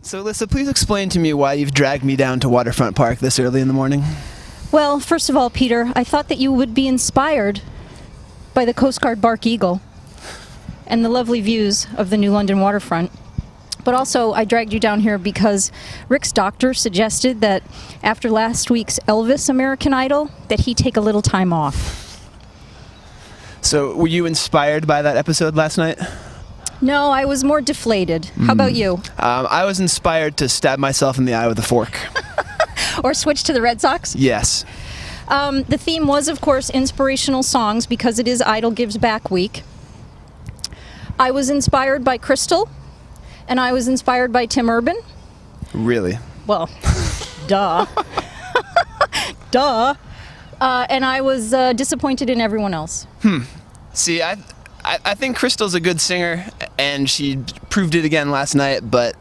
So, Elissa, please explain to me why you've dragged me down to Waterfront Park this early in the morning. Well, first of all, Peter, I thought that you would be inspired by the Coast Guard Bark Eagle and the lovely views of the New London waterfront. But also, I dragged you down here because Rick's doctor suggested that after last week's Elvis American Idol, that he take a little time off. So, were you inspired by that episode last night? No, I was more deflated. How about you? I was inspired to stab myself in the eye with a fork. Or switch to the Red Sox? Yes. The theme was, of course, inspirational songs because it is Idol Gives Back Week. I was inspired by Crystal, and I was inspired by Tim Urban. Really? Well, duh. Duh. And I was disappointed in everyone else. See, I think Crystal's a good singer, and she proved it again last night, but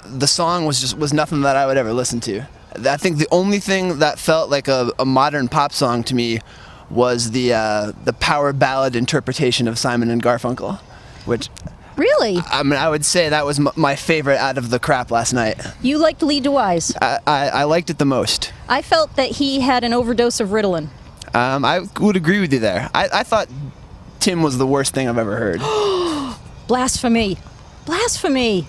the song was nothing that I would ever listen to. I think the only thing that felt like a modern pop song to me was the power ballad interpretation of Simon and Garfunkel, which... Really? I mean, I would say that was my favorite out of the crap last night. You liked Lee Dewyze. I liked it the most. I felt that he had an overdose of Ritalin. I would agree with you there. I thought Tim was the worst thing I've ever heard. Blasphemy. Blasphemy.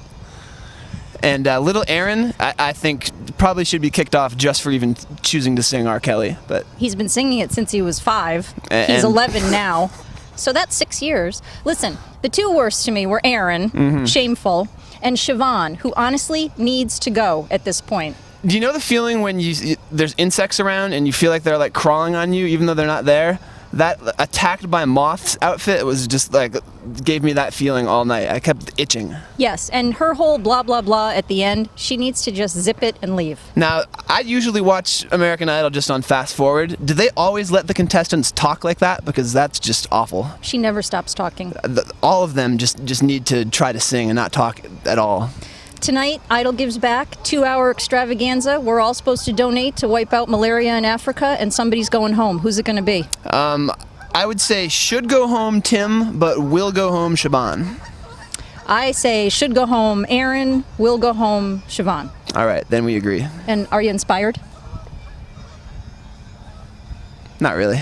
And little Aaron, I think, probably should be kicked off just for even choosing to sing R. Kelly. But he's been singing it since he was 5. He's 11 now. So that's 6 years. Listen, the two worst to me were Aaron, shameful, and Siobhan, who honestly needs to go at this point. Do you know the feeling when there's insects around and you feel like they're like crawling on you even though they're not there? That attacked by moths outfit was just like, gave me that feeling all night. I kept itching. Yes, and her whole blah, blah, blah at the end, she needs to just zip it and leave. Now, I usually watch American Idol just on fast forward. Do they always let the contestants talk like that? Because that's just awful. She never stops talking. All of them just need to try to sing and not talk at all. Tonight, Idol Gives Back, 2-hour extravaganza. We're all supposed to donate to wipe out malaria in Africa, and somebody's going home. Who's it going to be? I would say should go home Tim, but will go home Siobhan. I say should go home Aaron, will go home Siobhan. All right, then we agree. And are you inspired? Not really.